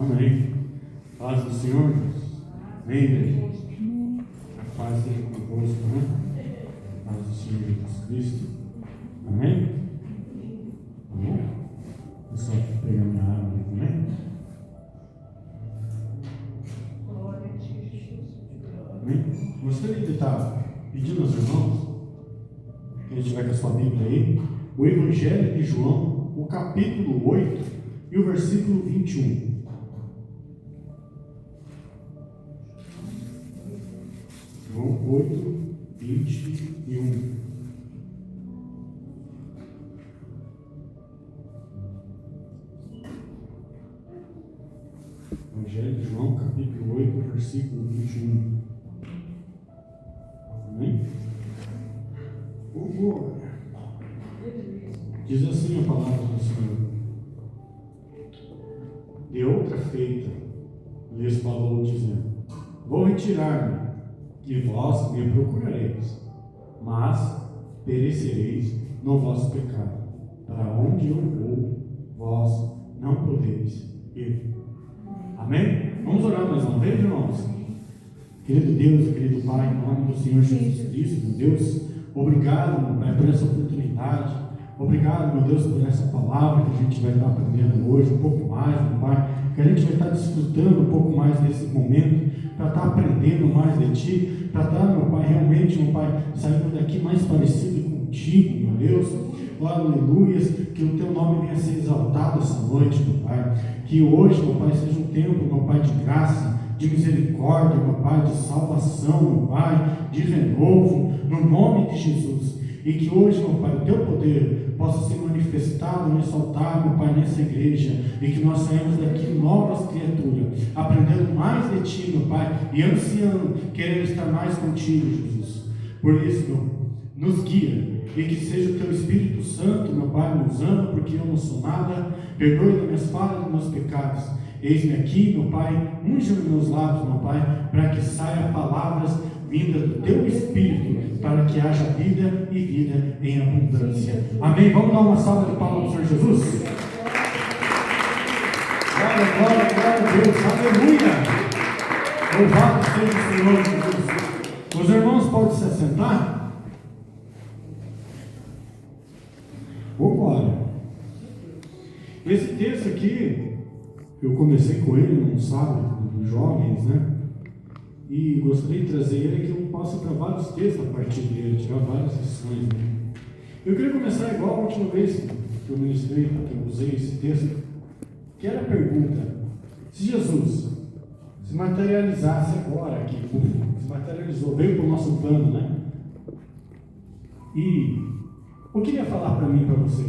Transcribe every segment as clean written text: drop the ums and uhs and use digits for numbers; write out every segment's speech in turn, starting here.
Amém. Paz do Senhor. Amém, igreja. A paz seja convosco, né? A paz do Senhor Jesus Cristo. Amém? Amém? Eu só pegar minha água aqui também. Amém? Gostaria de estar pedindo aos irmãos, quem estiver com a sua Bíblia aí, o Evangelho de João, o capítulo 8 e o versículo 21. João 8, 21. Evangelho de João, capítulo 8, versículo 21. Amém? Diz assim a palavra do Senhor: de outra feita lhes falou, dizendo: vou retirar-me, e vós me procurareis, mas perecereis no vosso pecado. Para onde eu vou, vós não podeis ir. Amém? Vamos orar mais uma vez, irmãos? Querido Deus, querido Pai, em nome do Senhor Jesus Cristo, meu Deus, obrigado, meu Pai, por essa oportunidade. Obrigado, meu Deus, por essa palavra que a gente vai estar aprendendo hoje, um pouco mais, meu Pai, que a gente vai estar desfrutando um pouco mais desse momento, para estar aprendendo mais de Ti, para estar, meu Pai, realmente, meu Pai, saindo daqui mais parecido contigo, meu Deus. Aleluias, que o Teu nome venha a ser exaltado essa noite, meu Pai. Que hoje, meu Pai, seja um tempo, meu Pai, de graça, de misericórdia, meu Pai, de salvação, meu Pai, de renovo, no nome de Jesus. E que hoje, meu Pai, o Teu poder possa ser manifestado, exaltado, meu Pai, nessa igreja, e que nós saímos daqui novas criaturas, aprendendo mais de Ti, meu Pai, e ansiando, querendo estar mais contigo, Jesus. Por isso, meu, nos guia, e que seja o Teu Espírito Santo, meu Pai, me usando, porque eu não sou nada. Perdoe das minhas falhas, dos meus pecados. Eis-me aqui, meu Pai, unja os meus lábios, meu Pai, para que saia palavras vindas do Teu Espírito, para que haja vida e vida em abundância. Amém? Vamos dar uma salva de palmas ao Senhor Jesus? Glória, glória, glória a Deus. Aleluia! Louvado seja o Senhor Jesus. Os irmãos podem se assentar? Glória. Esse texto aqui, eu comecei com ele num sábado dos jovens, né? E gostaria de trazer ele que eu possa para vários textos a partir dele, tirar várias lições, né? Eu queria começar igual a última vez que eu ministrei, que eu usei esse texto, que era a pergunta: se Jesus se materializasse agora aqui, se materializou, veio para o nosso plano, né? E o que ele ia falar para mim e para você?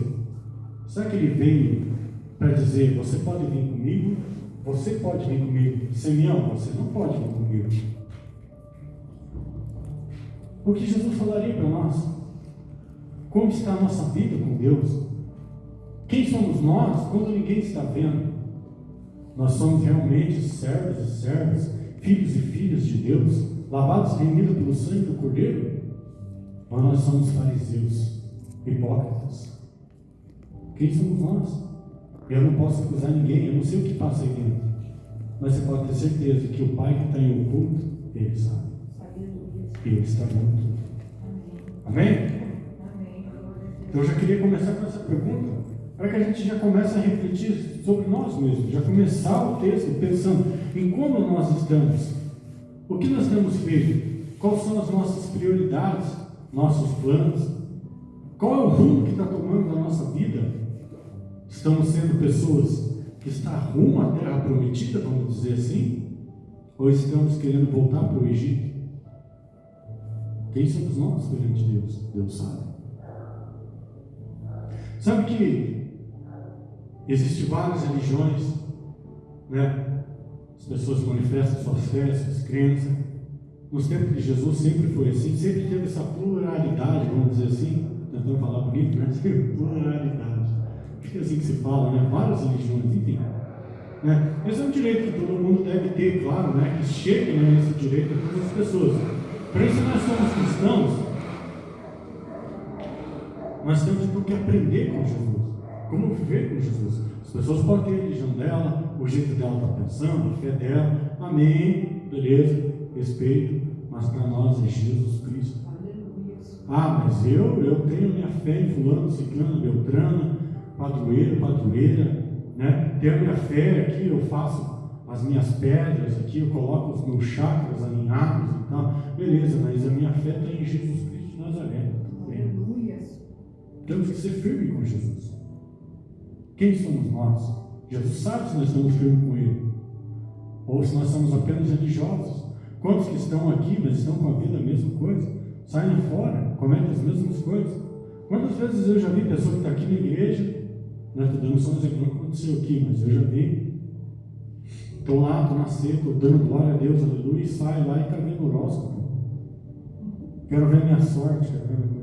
Será que ele veio para dizer: você pode vir comigo, você pode vir comigo, Simeão, você não pode vir comigo? O que Jesus falaria para nós? Como está a nossa vida com Deus? Quem somos nós quando ninguém está vendo? Nós somos realmente servos e servas, filhos e filhas de Deus, lavados e remidos pelo sangue do Cordeiro? Ou nós somos fariseus, hipócritas? Quem somos nós? Eu não posso acusar ninguém, eu não sei o que passa aí dentro, mas você pode ter certeza que o Pai que está em oculto, Ele sabe. Ele está vendo tudo. Amém? Então eu já queria começar com essa pergunta, para que a gente já comece a refletir sobre nós mesmos, já começar o texto pensando em como nós estamos, o que nós temos feito, quais são as nossas prioridades, nossos planos, qual é o rumo que está tomando a nossa vida. Estamos sendo pessoas que estão rumo à terra prometida, vamos dizer assim, ou estamos querendo voltar para o Egito? Quem somos nós perante Deus? Deus sabe. Sabe que existem várias religiões, né? As pessoas manifestam suas fés, suas crenças. Nos tempos de Jesus sempre foi assim, sempre teve essa pluralidade, vamos dizer assim, tentando falar bonito, né? Pluralidade. Acho que é assim que se fala, né? Várias religiões, enfim. Né? Esse é um direito que todo mundo deve ter, claro, né? Que chegue, né, esse direito a todas as pessoas. Para isso nós somos cristãos, nós temos que aprender com Jesus, como viver com Jesus. As pessoas podem ter a religião dela, o jeito dela está pensando, a fé dela, amém, beleza, respeito, mas para nós é Jesus Cristo. Ah, mas eu tenho minha fé em fulano, ciclano, beltrano, padroeira, né? Tenho minha fé aqui, eu faço as minhas pedras aqui, eu coloco os meus chakras alinhados e tal, beleza, mas a minha fé está em Jesus Cristo de Nazaré. Temos que ser firmes com Jesus. Quem somos nós? Jesus sabe se nós estamos firmes com Ele, ou se nós somos apenas religiosos. Quantos que estão aqui, mas estão com a vida a mesma coisa? Saem fora, cometem as mesmas coisas. Quantas vezes eu já vi pessoa que está aqui na igreja, não estou dando só um exemplo, não aconteceu aqui, mas eu já vi, estou lá, estou na seita, estou dando glória a Deus, aleluia, e saio lá e está vendo o horóscopo. Quero ver minha sorte, quero ver minha coisa.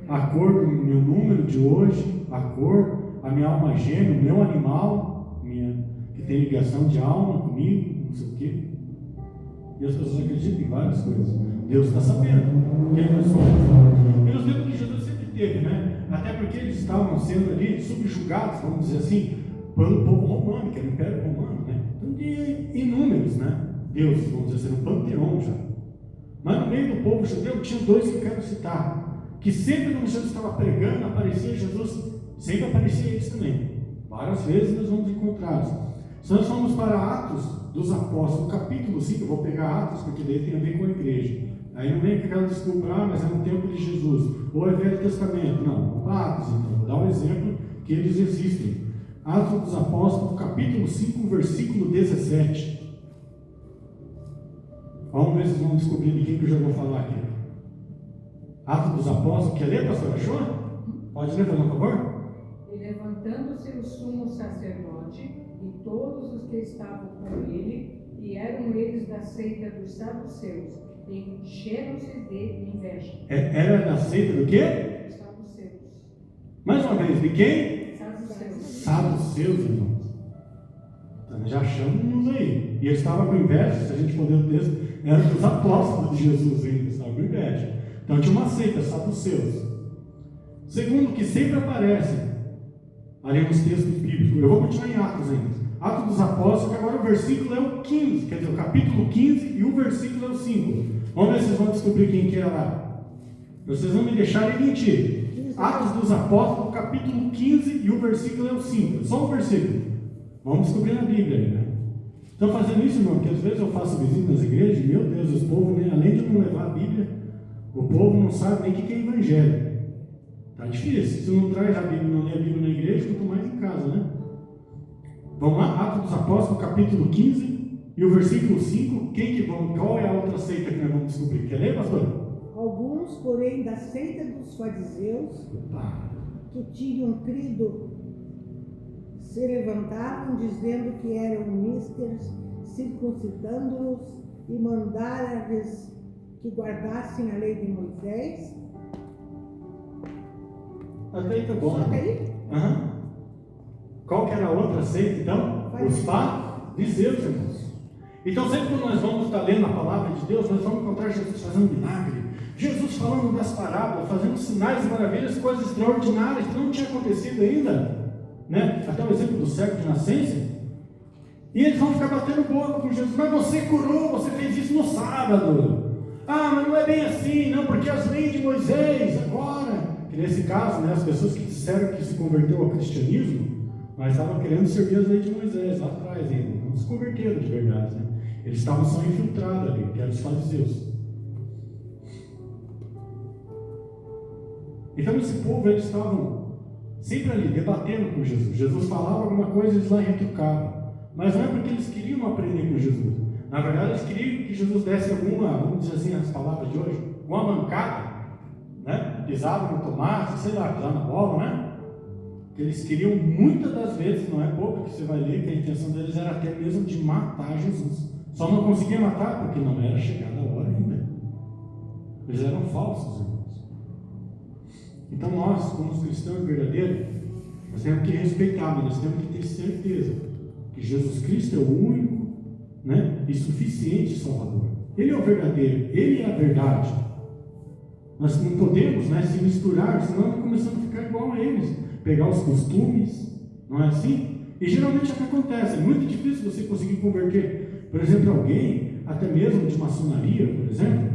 A cor do meu número de hoje, a cor, a minha alma gêmea, o meu animal, que tem ligação de alma comigo, não sei o quê. E as pessoas acreditam em várias coisas. Deus está sabendo quem nós somos. E os tempos que Jesus sempre teve, né? Até porque eles estavam sendo ali subjugados, vamos dizer assim, pelo povo romano, que era o Império Romano, né? Então, de inúmeros, né? Deus, vamos dizer assim, um panteão já. Mas no meio do povo judeu tinha dois que eu quero citar. Que sempre quando Jesus estava pregando, aparecia Jesus, sempre aparecia eles também. Várias vezes nós vamos encontrá-los. Se nós formos para Atos dos Apóstolos, capítulo 5, eu vou pegar Atos, porque daí tem a ver com a igreja. Aí não vem com aquela desculpa, mas é no tempo de Jesus, ou é Velho Testamento. Não, vamos para Atos, então, vou dar um exemplo que eles existem. Atos dos Apóstolos, capítulo 5, versículo 17. Vamos ver se vocês vão descobrir de quem que eu já vou falar aqui. Atos dos Apóstolos, quer ler, pastor? Achou? Pode ler, por favor? E levantando-se o sumo sacerdote e todos os que estavam com ele, e eram eles da seita dos saduceus, encheram-se de inveja. Era da seita do quê? Dos saduceus. Mais uma vez, de quem? Saduceus. Saduceus, irmãos. Então, já achamos aí. E eles estavam com inveja, se a gente for ler o texto, eram dos apóstolos de Jesus ainda, estavam com inveja. Então tinha uma seita, saduceus. Segundo, que sempre aparece ali nos textos bíblicos. Eu vou continuar em Atos ainda. Atos dos Apóstolos, que agora o versículo é o 15, quer dizer, o capítulo 15 e o versículo é o 5. Vamos ver se vocês vão descobrir quem que era lá. Vocês vão me deixarem mentir. Atos dos Apóstolos, capítulo 15 e o versículo é o 5. Só um versículo. Vamos descobrir na Bíblia aí, né? Estão fazendo isso, irmão, porque às vezes eu faço visita nas igrejas e, meu Deus, os povos, né, além de não levar a Bíblia, o povo não sabe nem o que é evangelho. Está difícil. Se não traz a Bíblia, não lê a Bíblia na igreja, quanto mais em casa, né? Vamos lá, Atos dos Apóstolos, capítulo 15 e o versículo 5. Qual é a outra seita que nós vamos descobrir? Quer ler, pastor? Alguns, porém, da seita dos fariseus, que tinham crido, se levantavam, dizendo que eram místeros, circuncidando-os e mandaram-lhes que guardassem a lei de Moisés. Até aí tá bom. Só aí? Uhum. Qual que era a outra seita, então? Os fariseus, irmãos. Então, sempre que nós vamos estar lendo a palavra de Deus, nós vamos encontrar Jesus fazendo milagre, Jesus falando das parábolas, fazendo sinais e maravilhas, coisas extraordinárias que não tinha acontecido ainda, né? Até o exemplo do cego de nascença. E eles vão ficar batendo boca com Jesus. Mas você curou, você fez isso no sábado. Ah, mas não é bem assim, não, porque as leis de Moisés, agora, que nesse caso, né, as pessoas que disseram que se converteu ao cristianismo, mas estavam querendo servir as leis de Moisés, lá atrás ainda, não se converteram de verdade, né? Eles estavam só infiltrados ali, que eram os fariseus. Então esse povo, eles estavam sempre ali, debatendo com Jesus. Jesus falava alguma coisa, eles lá retrucavam. Mas não é porque eles queriam aprender com Jesus. Na verdade, eles queriam que Jesus desse alguma, vamos dizer assim, as palavras de hoje, uma mancada, né? Pisavam no tomate, sei lá, pisavam na bola, né? Eles queriam, muitas das vezes, não é pouco que você vai ler, que a intenção deles era até mesmo de matar Jesus. Só não conseguia matar porque não era chegada a hora ainda. Eles eram falsos, irmãos. Então nós, como os cristãos verdadeiros, nós temos que respeitar, mas nós temos que ter certeza que Jesus Cristo é o único, né, e suficiente Salvador. Ele é o verdadeiro, Ele é a verdade. Nós não podemos, né, se misturar, senão nós começamos a ficar igual a eles. Pegar os costumes, não é assim? E geralmente é o que acontece, é muito difícil você conseguir converter, por exemplo, alguém, até mesmo de maçonaria, por exemplo,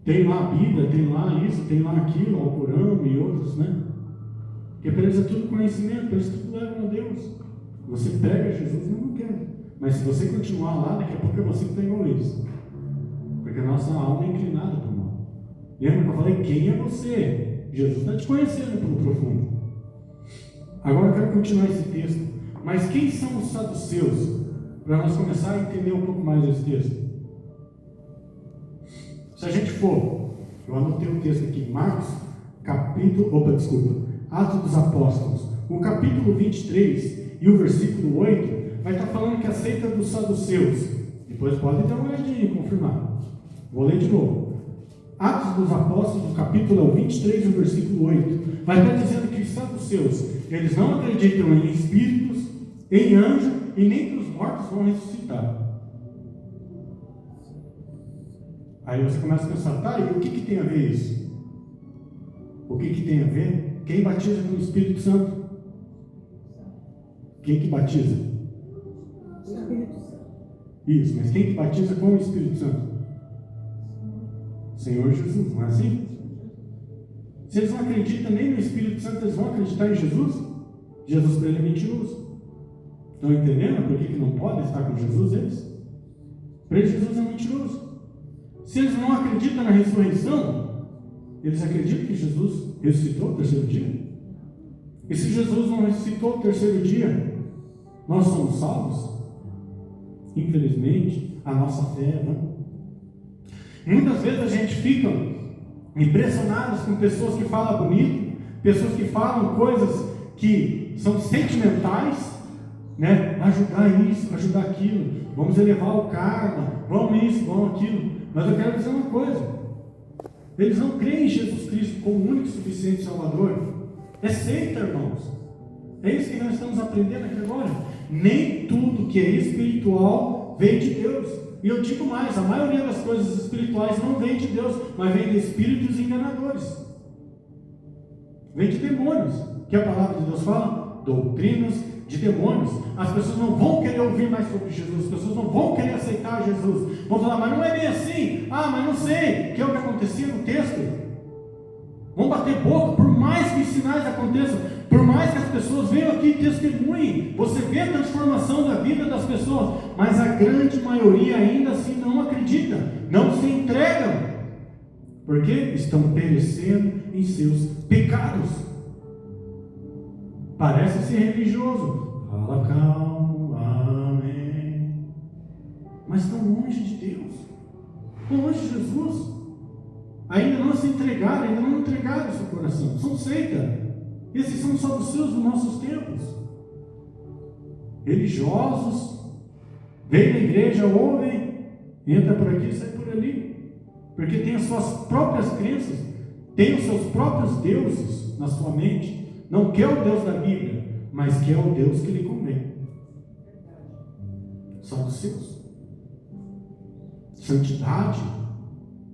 tem lá a Bíblia, tem lá isso, tem lá aquilo, o Alcorão e outros, né? Porque para eles é tudo conhecimento, para eles tudo levam a Deus. Você pega Jesus e não quer. Mas se você continuar lá, daqui a pouco é você que está igual eles. Porque a nossa alma é inclinada para o mal. Lembra que eu falei, quem é você? Jesus está te conhecendo pelo profundo. Agora eu quero continuar esse texto. Mas quem são os saduceus? Para nós começar a entender um pouco mais esse texto. Se a gente for, eu anotei o texto aqui, Atos dos Apóstolos, o capítulo 23 e o versículo 8, vai estar falando que a seita dos saduceus. Depois pode dar uma olhadinha e confirmar. Vou ler de novo. Atos dos Apóstolos, o capítulo 23 e o versículo 8, vai estar dizendo que os saduceus, eles não acreditam em espíritos, em anjos e nem que os mortos vão ressuscitar. Aí você começa a pensar, tá, e o que tem a ver isso? O que tem a ver? Quem batiza com o Espírito Santo? Quem que batiza? O Espírito Santo. Isso, mas quem que batiza com o Espírito Santo? Senhor Jesus, não é assim? Se eles não acreditam nem no Espírito Santo, eles vão acreditar em Jesus? Jesus para ele é mentiroso. Estão entendendo por que não podem estar com Jesus eles? Para eles Jesus é mentiroso. Se eles não acreditam na ressurreição, eles acreditam que Jesus ressuscitou no terceiro dia? E se Jesus não ressuscitou no terceiro dia, nós somos salvos? Infelizmente, a nossa fé é vã. Muitas vezes a gente fica impressionados com pessoas que falam bonito, pessoas que falam coisas que são sentimentais, né? Ajudar isso, ajudar aquilo, vamos elevar o karma, vamos isso, vamos aquilo. Mas eu quero dizer uma coisa: eles não creem em Jesus Cristo como o único e suficiente Salvador. É seita, irmãos. É isso que nós estamos aprendendo aqui agora. Nem tudo que é espiritual vem de Deus. E eu digo mais, a maioria das coisas espirituais não vem de Deus, mas vem de espíritos enganadores. Vem de demônios, que a palavra de Deus fala, doutrinas de demônios. As pessoas não vão querer ouvir mais sobre Jesus, as pessoas não vão querer aceitar Jesus. Vão falar, mas não é bem assim. Ah, mas não sei, que é o que acontecia no texto. Vão bater boca, por mais que os sinais aconteçam, por mais que as pessoas venham aqui e testemunhem, você vê a transformação da vida das pessoas, mas a grande maioria ainda assim não acredita, não se entregam, porque estão perecendo em seus pecados. Parece ser religioso, fala calmo, amém, mas estão longe de Deus, estão longe de Jesus. Ainda não se entregaram, ainda não entregaram o seu coração. São seita. Esses são só os seus dos nossos tempos. Religiosos, vêm na igreja, ouvem, entra por aqui e sai por ali. Porque tem as suas próprias crenças, tem os seus próprios deuses na sua mente. Não quer o Deus da Bíblia, mas quer o Deus que lhe convém. São os seus. Santidade,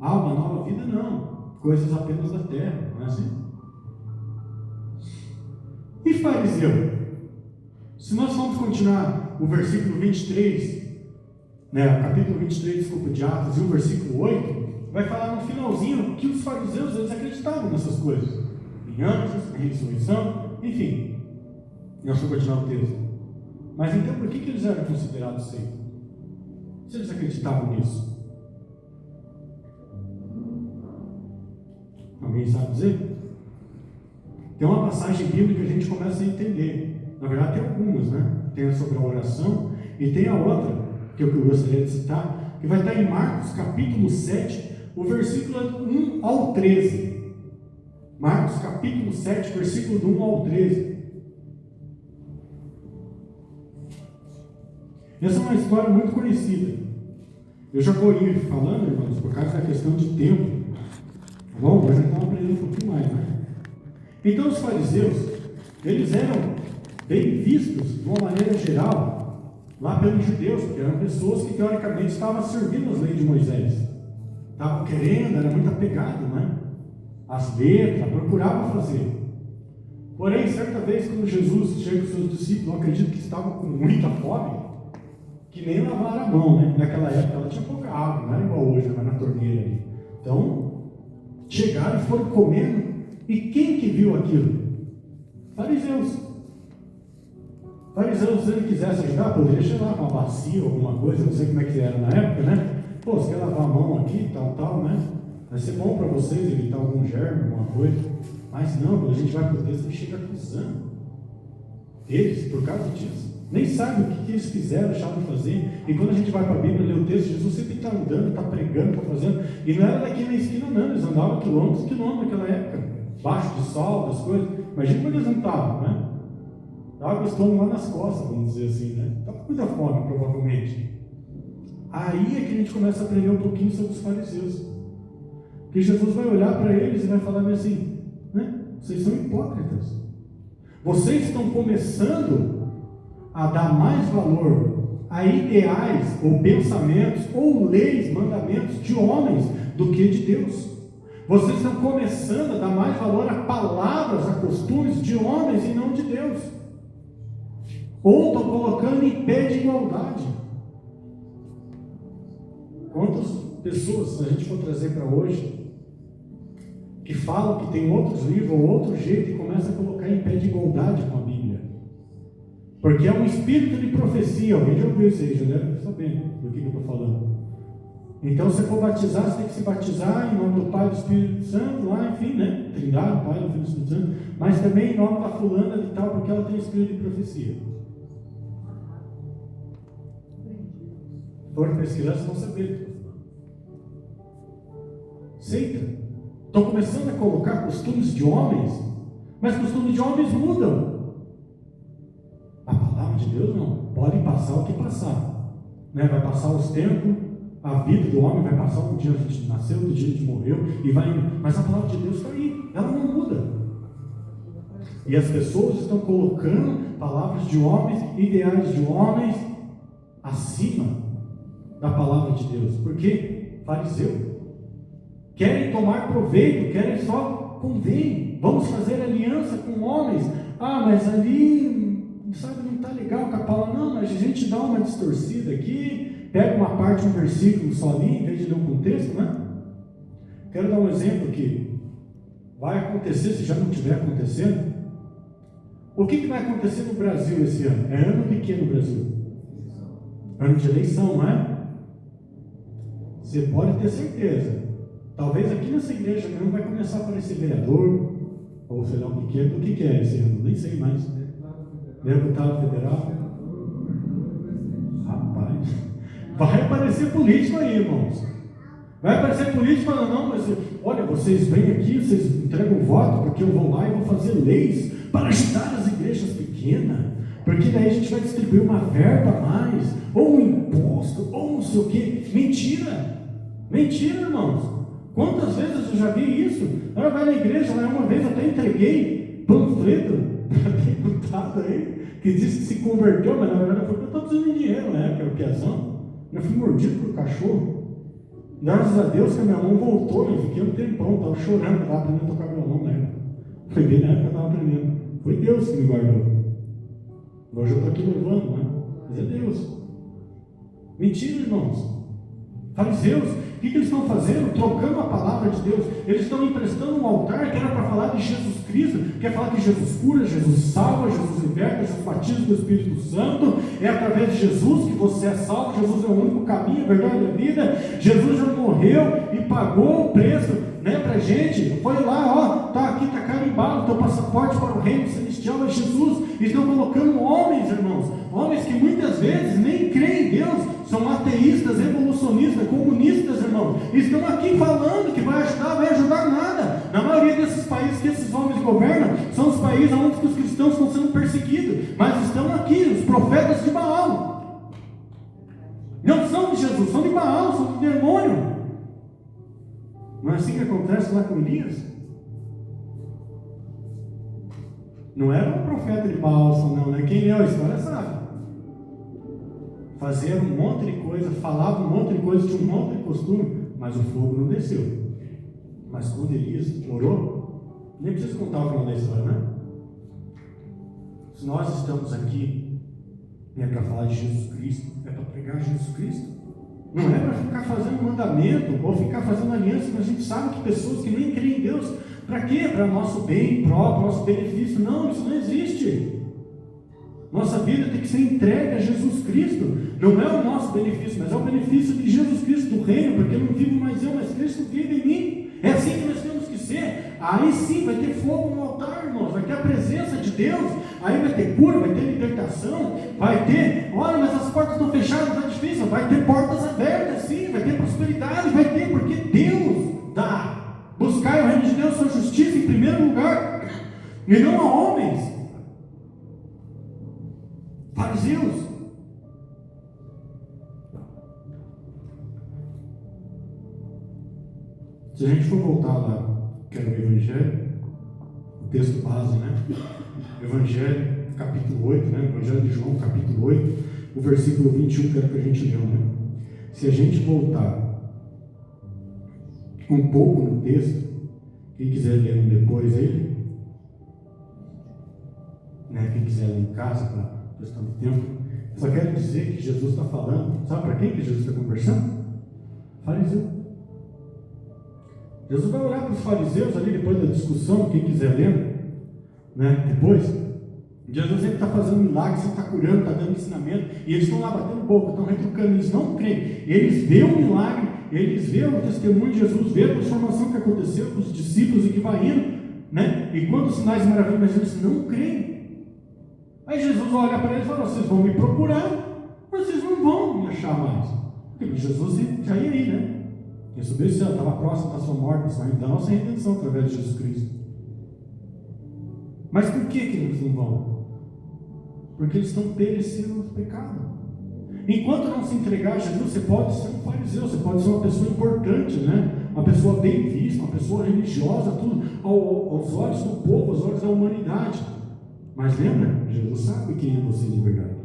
uma nova vida, não. Coisas apenas da terra, não é assim? E fariseu? Se nós formos continuar o versículo 23, o capítulo 23, desculpa, de Atos, e o versículo 8, vai falar no finalzinho que os fariseus, eles acreditavam nessas coisas. Em anjos, em ressurreição, enfim. Nós vamos continuar o texto. Mas então por que eles eram considerados seita? Se eles acreditavam nisso? Alguém sabe dizer? Tem uma passagem bíblica que a gente começa a entender. Na verdade tem algumas, né? Tem a sobre a oração e tem a outra, que eu gostaria de citar, que vai estar em Marcos capítulo 7, o versículo 1 ao 13. Marcos capítulo 7, versículo do 1 ao 13. Essa é uma história muito conhecida. Eu já vou ir falando, irmãos, por causa da questão de tempo. Bom, nós já estamos aprendendo um pouquinho mais, né? Então os fariseus, eles eram bem vistos, de uma maneira geral, lá pelos judeus, porque eram pessoas que teoricamente estavam servindo as leis de Moisés. Estavam querendo, era muito apegado, né? As letras, procuravam fazer. Porém, certa vez, quando Jesus chega com os seus discípulos, eu acredito que estavam com muita fome, que nem lavaram a mão, né? Naquela época ela tinha pouca água, não era igual hoje, não era na torneira ali. Então, chegaram e foram comendo. E quem que viu aquilo? Fariseus. Fariseus, se ele quisesse ajudar, poderia chegar com uma bacia ou alguma coisa, não sei como é que era na época, né? Pô, você quer lavar a mão aqui, tal, né? Vai ser bom para vocês evitar algum germe, alguma coisa. Mas não, quando a gente vai para o texto, ele chega acusando eles por causa disso. Nem sabe o que eles fizeram, deixaram de fazer. E quando a gente vai para a Bíblia, lê o texto, Jesus sempre está andando, está pregando, está fazendo. E não era daqui na esquina, não. Eles andavam quilômetros e quilômetros naquela época. Baixo de sol, das coisas. Imagina como eles não estavam, né? Estava com o estômago lá nas costas, vamos dizer assim, né? Estava com muita fome, provavelmente. Aí é que a gente começa a aprender um pouquinho sobre os fariseus. Porque Jesus vai olhar para eles e vai falar assim, né? Vocês são hipócritas. Vocês estão começando a dar mais valor a ideais ou pensamentos ou leis, mandamentos de homens do que de Deus. Vocês estão começando a dar mais valor a palavras, a costumes de homens e não de Deus. Ou estão colocando em pé de igualdade. Quantas pessoas, se a gente for trazer para hoje, que falam que tem outros livros ou outro jeito e começam a colocar em pé de igualdade com a Bíblia? Porque é um espírito de profecia. Alguém já ouviu isso aí, já deve saber do que eu estou falando. Então, se for batizar, você tem que se batizar em nome do Pai e do Espírito Santo, lá, enfim, né? Trindade, Pai, do Filho e do Espírito Santo, mas também em nome da fulana de tal, porque ela tem espírito de profecia. Se for pesquisar, vocês vão saber. Seita. Estão começando a colocar costumes de homens, mas costumes de homens mudam. A palavra de Deus não. Pode passar o que passar, né? Vai passar os tempos, a vida do homem vai passar um dia a gente nasceu, outro dia a gente morreu, e vai indo. Mas a palavra de Deus está aí, ela não muda. E as pessoas estão colocando palavras de homens, ideais de homens, acima da palavra de Deus. Por quê? Fariseu. Querem tomar proveito, querem só convém. Vamos fazer aliança com homens. Ah, mas ali, sabe, não está legal com a palavra. Não, mas a gente dá uma distorcida aqui, pega uma parte, um versículo só ali, em vez de ler o contexto, né? Quero dar um exemplo que vai acontecer, se já não estiver acontecendo. O que vai acontecer no Brasil esse ano? É ano de quê no Brasil? Ano de eleição, não é? Você pode ter certeza. Talvez aqui nessa igreja mesmo vai começar a aparecer vereador, ou sei lá o que é, do que é esse ano, nem sei mais. Deputado federal. Rapaz, vai aparecer político aí, irmãos. Vai aparecer político falando, não, mas olha, vocês vêm aqui, vocês entregam voto, porque eu vou lá e vou fazer leis para ajudar as igrejas pequenas, porque daí a gente vai distribuir uma verba a mais, ou um imposto, ou não sei o quê. Mentira! Mentira, irmãos! Quantas vezes eu já vi isso? Ela vai na igreja, lá uma vez eu até entreguei panfleto para deputado aí, que disse que se converteu, mas na verdade foi porque eu estou precisando de dinheiro, né? Que era o piazão. Eu fui mordido por cachorro. Graças a Deus que a minha mão voltou, eu fiquei um tempão, estava chorando, estava aprendendo a tocar violão na época. Foi bem na época que eu estava aprendendo. Foi Deus que me guardou. Hoje eu estou aqui louvando, né? Mas é Deus. Mentira, irmãos. Fariseus, o que eles estão fazendo? Trocando a palavra de Deus. Eles estão emprestando um altar que era para falar de Jesus Cristo, quer falar que Jesus cura, Jesus salva, Jesus liberta, Jesus batiza com o Espírito Santo. É através de Jesus que você é salvo. Jesus é o único caminho, a verdade e a vida. Jesus já morreu e pagou o preço, né, para a gente. Foi lá, ó, está aqui, está carimbado o teu passaporte para o reino celestial, é Jesus. E estão colocando homens, irmãos, homens que muitas vezes nem creem em Deus, são ateístas, evolucionistas, comunistas, irmão. Estão aqui falando que vai ajudar nada. Na maioria desses países que esses homens governam, são os países onde os cristãos estão sendo perseguidos. Mas estão aqui, os profetas de Baal. Não são de Jesus, são de Baal, são de demônio. Não é assim que acontece lá com Elias? Não era um profeta de Baal, não, né? Quem leu a história sabe. Fazia um monte de coisa, falava um monte de coisa, tinha um monte de costume, mas o fogo não desceu. Mas quando Elias orou, nem preciso contar o final da história, né? Se nós estamos aqui, é para falar de Jesus Cristo, é para pregar Jesus Cristo. Não é para ficar fazendo mandamento ou ficar fazendo aliança, mas a gente sabe que pessoas que nem creem em Deus, para quê? Para nosso bem próprio, nosso benefício. Não, isso não existe. Nossa vida tem que ser entregue a Jesus Cristo. Não é o nosso benefício, mas é o benefício de Jesus Cristo do reino, porque não vivo mais eu, mas Cristo vive em mim. É assim que nós temos que ser. Aí sim vai ter fogo no altar, irmãos, vai ter a presença de Deus, aí vai ter cura, vai ter libertação, vai ter, olha, mas as portas estão fechadas, está difícil, vai ter portas abertas sim, vai ter prosperidade, vai ter, porque Deus dá. Buscai o reino de Deus, sua justiça em primeiro lugar, e não a homens, fariseus. Se a gente for voltar lá, que era o Evangelho, o texto base, né? Evangelho, capítulo 8, né? Evangelho de João, capítulo 8, o versículo 21, que era que a gente leu, né? Se a gente voltar um pouco no texto, quem quiser ler depois ele, né? Quem quiser ler em casa, para questão de tempo, só quero dizer que Jesus está falando, sabe para quem que Jesus está conversando? Fariseu. Jesus vai olhar para os fariseus ali depois da discussão, quem quiser ler, né? Depois, Jesus sempre está fazendo milagres, sempre está curando, está dando ensinamento, e eles estão lá batendo boca, estão retrucando, eles não creem, eles veem o milagre, eles veem o testemunho de Jesus, veem a transformação que aconteceu com os discípulos e que vai indo, né? E quantos sinais maravilhosos, mas eles não creem. Aí Jesus vai olhar para eles e fala: vocês vão me procurar, mas vocês não vão me achar mais. Porque Jesus já ia aí, né? Ele subiu o céu, estava próximo da sua morte, da nossa redenção através de Jesus Cristo. Mas por que eles não vão? Porque eles estão perecendo no pecado. Enquanto não se entregar a Jesus, você pode ser um fariseu, você pode ser uma pessoa importante, né? Uma pessoa bem vista, uma pessoa religiosa, tudo aos olhos do povo, aos olhos da humanidade. Mas lembra, Jesus sabe quem é você de verdade.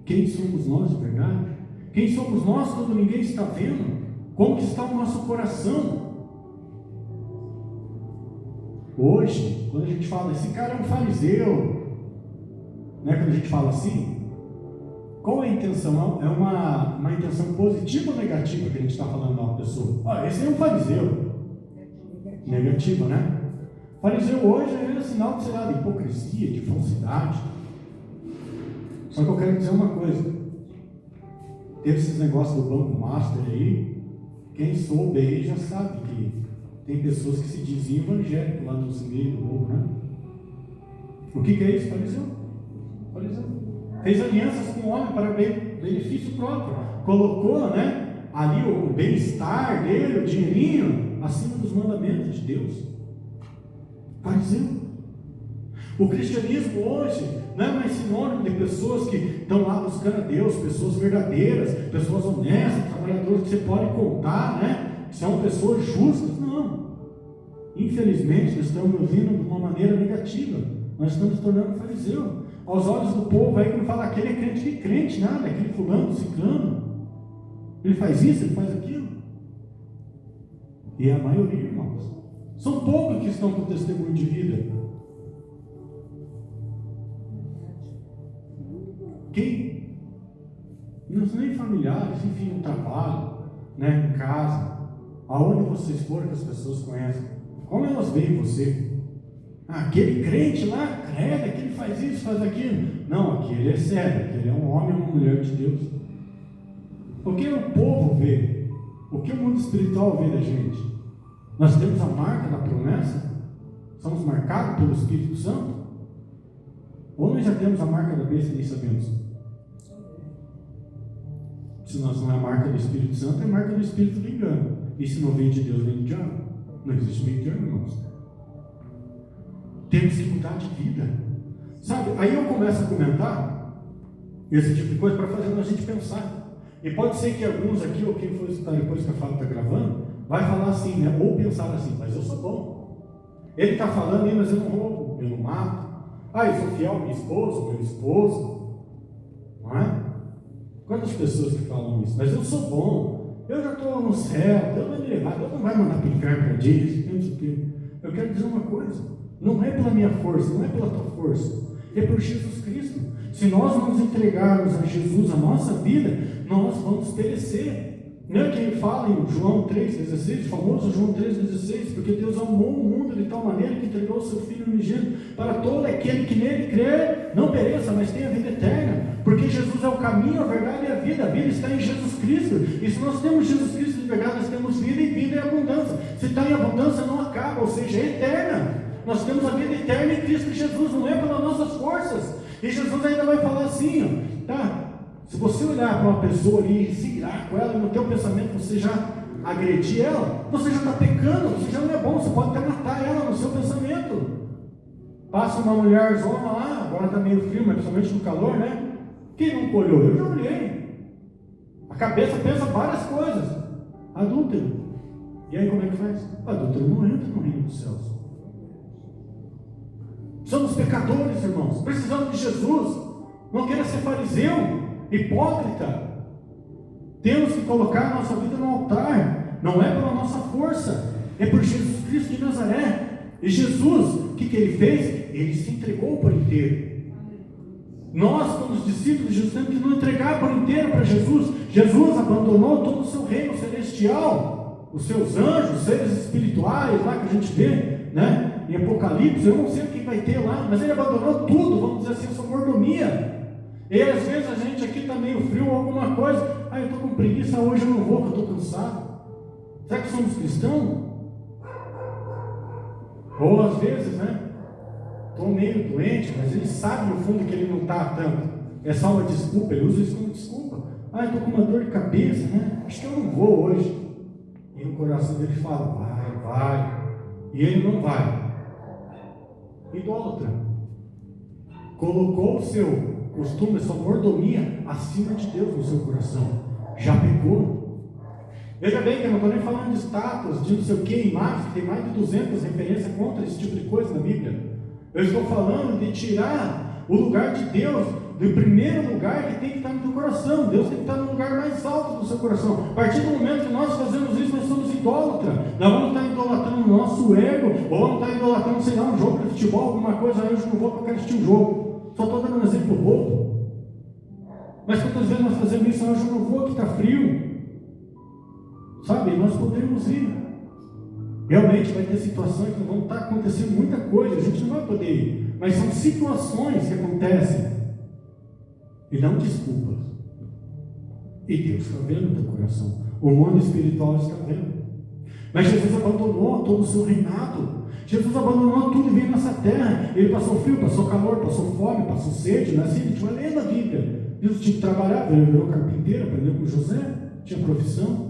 Quem somos nós de verdade? Quem somos nós quando ninguém está vendo? Como que está o nosso coração? Hoje, quando a gente fala, esse cara é um fariseu, né? Quando a gente fala assim, qual é a intenção? É uma intenção positiva ou negativa que a gente está falando da uma pessoa? Esse é um fariseu. Negativa, né? Fariseu hoje é sinal de, sei lá, de hipocrisia, de falsidade. Só que eu quero dizer uma coisa. Teve esses negócios do Banco Master aí, quem soube aí já sabe que tem pessoas que se dizem evangélicos lá nos meios do povo, né? O que é isso? Fariseu. Fez alianças com o homem para benefício próprio. Colocou, né, ali o bem-estar dele, o dinheirinho, acima dos mandamentos de Deus. Fariseu. O cristianismo hoje não é mais sinônimo de pessoas que estão lá buscando a Deus, pessoas verdadeiras, pessoas honestas, trabalhadores que você pode contar, né? Que são pessoas justas. Não. Infelizmente, nós estamos indo de uma maneira negativa. Nós estamos nos tornando fariseu. Aos olhos do povo aí, quando fala aquele é crente, que crente, nada, aquele fulano, ciclano. Ele faz isso, ele faz aquilo. E é a maioria, irmãos. São poucos que estão com testemunho de vida. Quem? Não são nem familiares, enfim, no trabalho, né, em casa, aonde vocês forem que as pessoas conhecem, como elas veem você? Aquele crente lá, crede, aquele faz isso, faz aquilo. Não, aquele é sério, aquele é um homem ou uma mulher de Deus. O que o povo vê? O que o mundo espiritual vê da gente? Nós temos a marca da promessa? Somos marcados pelo Espírito Santo? Ou nós já temos a marca da besta e nem sabemos? Se nós não é a marca do Espírito Santo, é a marca do Espírito do engano. E se não vem de Deus, vem do diabo. Não existe meio termo, irmãos. Temos que mudar de vida. Sabe, aí eu começo a comentar esse tipo de coisa para fazer a gente pensar. E pode ser que alguns aqui, ou quem for escutar depois que a Fábio está gravando, vai falar assim, né? Ou pensar assim, mas eu sou bom. Ele está falando, mas eu não roubo, eu não mato. Eu sou fiel ao meu esposo. Não é? Quantas pessoas que falam isso? Mas eu sou bom, eu já estou no céu, Deus vai me levar, Deus não vai mandar para o inferno para disso, não sei o quê. Eu quero dizer uma coisa, Não é pela minha força, não é pela tua força, é por Jesus Cristo. Se nós não nos entregarmos a Jesus a nossa vida, nós vamos perecer. Não é que ele fala em João 3,16, o famoso João 3,16, porque Deus amou o mundo de tal maneira que entregou o seu Filho unigênito para todo aquele que nele crer, não pereça, mas tenha vida eterna. Porque Jesus é o caminho, a verdade e a vida. A vida está em Jesus Cristo. E se nós temos Jesus Cristo de verdade, nós temos vida, e vida é abundância. Se está em abundância, não acaba, ou seja, é eterna. Nós temos a vida eterna em Cristo Jesus, não é pelas nossas forças. E Jesus ainda vai falar assim, ó, tá? Se você olhar para uma pessoa ali e se virar com ela, e no teu pensamento você já agredir ela, você já está pecando, você já não é bom, você pode até matar ela no seu pensamento. Passa uma mulher zona lá, agora está meio frio, mas principalmente no calor, né? Quem nunca olhou? Eu já olhei. A cabeça pensa várias coisas. Adúltero. E aí como é que faz? O adúltero não entra no reino dos céus. Somos pecadores, irmãos. Precisamos de Jesus. Não queira ser fariseu, hipócrita. Temos que colocar a nossa vida no altar. Não é pela nossa força, é por Jesus Cristo de Nazaré. E Jesus, o que ele fez? Ele se entregou por inteiro. Nós, como os discípulos de Jesus, temos que nos entregar por inteiro para Jesus. Jesus abandonou todo o seu reino celestial, os seus anjos, os seres espirituais lá que a gente vê, né? Em Apocalipse, eu não sei o que vai ter lá, mas ele abandonou tudo, vamos dizer assim, a sua mordomia. E às vezes a gente aqui está meio frio ou alguma coisa, eu estou com preguiça, hoje eu não vou, que eu estou cansado. Será que somos cristãos? Ou às vezes, né? Estou meio doente, mas ele sabe no fundo que ele não está tanto. É só uma desculpa, ele usa isso como desculpa. Estou com uma dor de cabeça, né? Acho que eu não vou hoje. E no coração dele fala, vai. E ele não vai. Idólatra. Colocou o seu costume, a sua mordomia acima de Deus no seu coração. Já pecou. Veja bem que eu não estou nem falando de estátuas, de não sei o que, imagens, que tem mais de 200 referências contra esse tipo de coisa na Bíblia. Eu estou falando de tirar o lugar de Deus do primeiro lugar que tem que estar no teu coração. Deus tem que estar no lugar mais alto do seu coração. A partir do momento que nós fazemos isso, nós somos idólatras. Nós vamos estar idolatrando o nosso ego, ou vamos estar idolatrando, sei lá, um jogo de futebol, alguma coisa. Eu não vou porque eu quero assistir um jogo. Só estou dando um exemplo bobo. Mas quantas vezes nós fazemos isso? Eu não vou que está frio. Sabe, nós podemos ir. Realmente vai ter situações que vão estar acontecendo muita coisa, a gente não vai poder ir. Mas são situações que acontecem. E não desculpas. E Deus está vendo o teu coração. O mundo espiritual está vendo. Mas Jesus abandonou todo o seu reinado. Jesus abandonou tudo e veio nessa terra. Ele passou frio, passou calor, passou fome, passou sede. Assim, a gente vai ler na Bíblia. Deus tinha que trabalhar, ele virou carpinteiro, aprendeu com José, tinha profissão.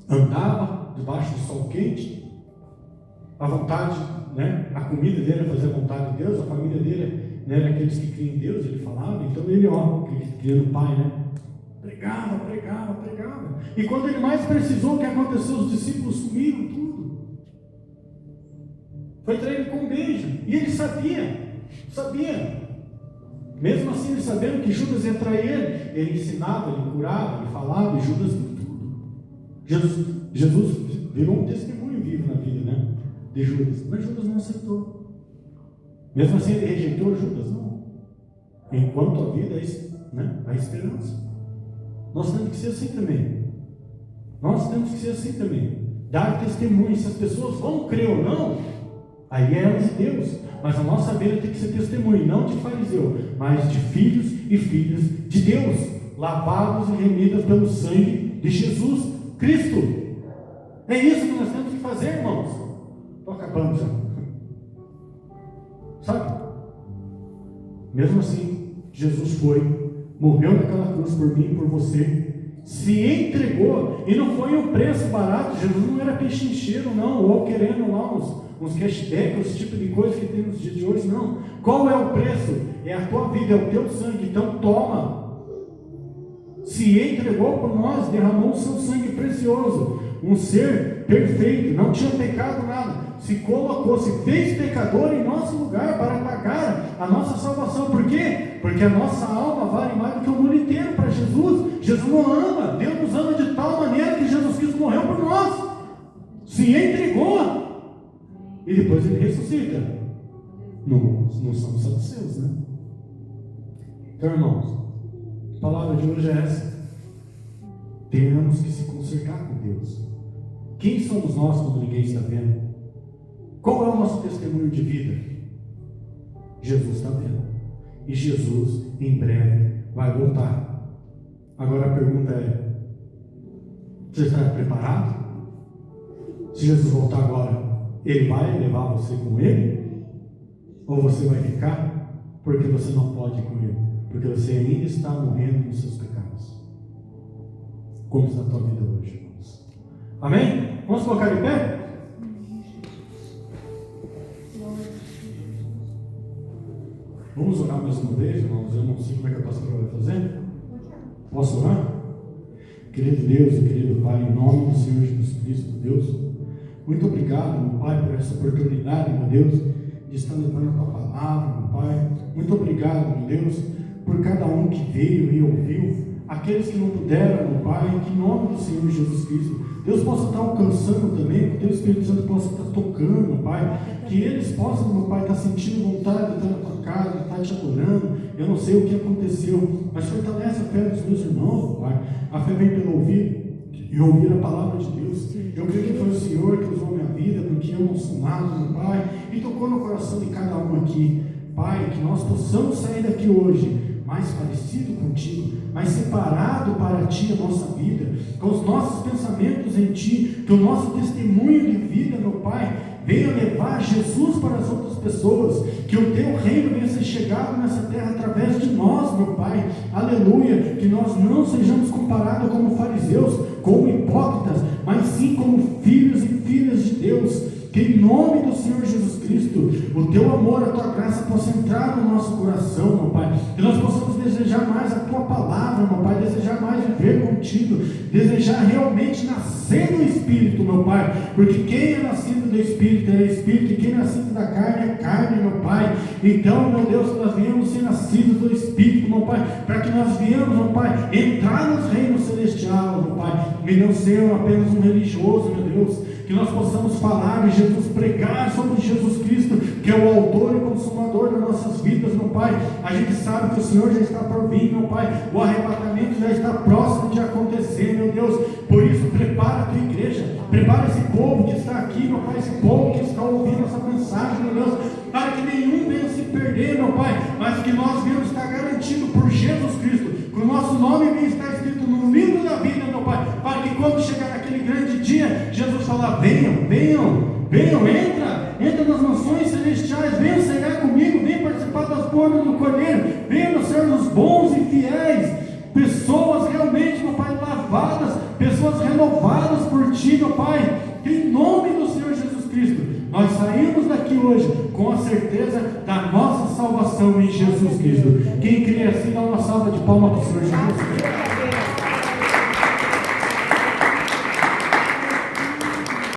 Andava debaixo do sol quente. A vontade, né? A comida dele era fazer a vontade de Deus. A família dele, né, era aqueles que criam em Deus, ele falava. Então ele, cria no Pai, né? Pregava. E quando ele mais precisou, o que aconteceu? Os discípulos sumiram tudo. Foi traído com um beijo. E ele sabia. Mesmo assim, ele sabendo que Judas ia trair ele ensinava, ele curava, ele falava, e Judas viu tudo. Jesus virou um testemunho vivo na vida, né, de Judas. Mas Judas não aceitou. Mesmo assim, ele rejeitou Judas, não. Enquanto a vida, né, a esperança. Nós temos que ser assim também. Dar testemunho. Se as pessoas vão crer ou não, aí é elas e Deus. Mas a nossa vida tem que ser testemunho, não de fariseu, mas de filhos e filhas de Deus, lavados e remidos pelo sangue de Jesus Cristo. É isso que nós temos que fazer, irmãos. Estou acabando já. Sabe? Mesmo assim, Jesus morreu naquela cruz por mim e por você, se entregou, e não foi um preço barato. Jesus não era pechincheiro, não, ou querendo lá uns cashback, esse tipo de coisa que tem nos dias de hoje, não. Qual é o preço? É a tua vida, é o teu sangue. Então toma. Se entregou por nós, derramou o seu sangue precioso, um ser perfeito, não tinha pecado nada, se colocou, se fez pecador em nosso lugar para pagar a nossa salvação. Por quê? Porque a nossa alma vale mais do que o mundo inteiro para Jesus. Jesus não ama, Deus nos ama de tal maneira que Jesus Cristo morreu por nós, se entregou. e depois ele ressuscita. Não são os saduceus, né? Então, irmãos, a palavra de hoje é essa. Temos que se consertar com Deus. Quem somos nós quando ninguém está vendo? Qual é o nosso testemunho de vida? Jesus está vendo. E Jesus, em breve, vai voltar. Agora a pergunta é: você está preparado? Se Jesus voltar agora, Ele vai levar você com Ele? Ou você vai ficar porque você não pode ir com Ele? Porque você ainda está morrendo nos seus pecados. Como está a tua vida hoje, irmãos? Amém? Vamos colocar de pé? Vamos orar mais uma vez, irmãos. Eu não sei como é que a pastora vai fazer. Posso orar? Querido Deus e querido Pai, em nome do Senhor Jesus Cristo, Deus, muito obrigado, meu Pai, por essa oportunidade, meu Deus, de estar levando a tua palavra, meu Pai. Muito obrigado, meu Deus, por cada um que veio e ouviu. Aqueles que não puderam, meu Pai, que em nome do Senhor Jesus Cristo, Deus possa estar alcançando também, que o Teu Espírito Santo possa estar tocando, meu Pai, que eles possam, meu Pai, estar sentindo vontade de estar na Tua casa, de estar te adorando. Eu não sei o que aconteceu, mas fortalece a fé dos meus irmãos, meu Pai. A fé vem pelo ouvir e ouvir a palavra de Deus. Eu creio que foi o Senhor que usou minha vida, porque eu não sou nada, meu Pai, e tocou no coração de cada um aqui. Pai, que nós possamos sair daqui hoje mais parecido contigo, mais separado para ti a nossa vida, com os nossos pensamentos em ti, que o nosso testemunho de vida, meu Pai, venha levar Jesus para as outras pessoas, que o teu reino venha ser chegado nessa terra através de nós, meu Pai, aleluia, que nós não sejamos comparados como fariseus, como hipócritas, mas sim como filhos e filhas de Deus. Que em nome do Senhor Jesus Cristo, o Teu amor, a Tua graça possa entrar no nosso coração, meu Pai. Que nós possamos desejar mais a Tua palavra, meu Pai. Desejar mais viver contigo. Desejar realmente nascer do Espírito, meu Pai. Porque quem é nascido do Espírito é Espírito. E quem é nascido da carne é carne, meu Pai. Então, meu Deus, que nós venhamos ser nascidos do Espírito, meu Pai. Para que nós venhamos, meu Pai, entrar nos reinos celestiais, meu Pai. E não ser apenas um religioso, meu Deus. Que nós possamos falar de Jesus, pregar sobre Jesus Cristo, que é o autor e consumador das nossas vidas, meu Pai. A gente sabe que o Senhor já está por vir, meu Pai. O arrebatamento já está próximo de acontecer, meu Deus. Por isso, prepara a tua igreja, prepara esse povo que está aqui, meu Pai, esse povo que está ouvindo essa mensagem, meu Deus, para que nenhum venha se perder, meu Pai, mas que nós venhamos estar garantido por Jesus Cristo, que o nosso nome venha estar escrito no livro da vida, meu Pai, para que quando chegar naquele grande dia, Jesus falar: venham, entra nas mansões celestiais, venham cegar comigo, venham participar das bodas do Cordeiro, venham ser os bons e fiéis, pessoas realmente, meu Pai, lavadas, pessoas renovadas por Ti, meu Pai, que em nome do Senhor Jesus Cristo, nós saímos daqui hoje com a certeza da nossa salvação em Jesus Cristo. Quem crê assim, dá uma salva de palmas para o Senhor Jesus Cristo.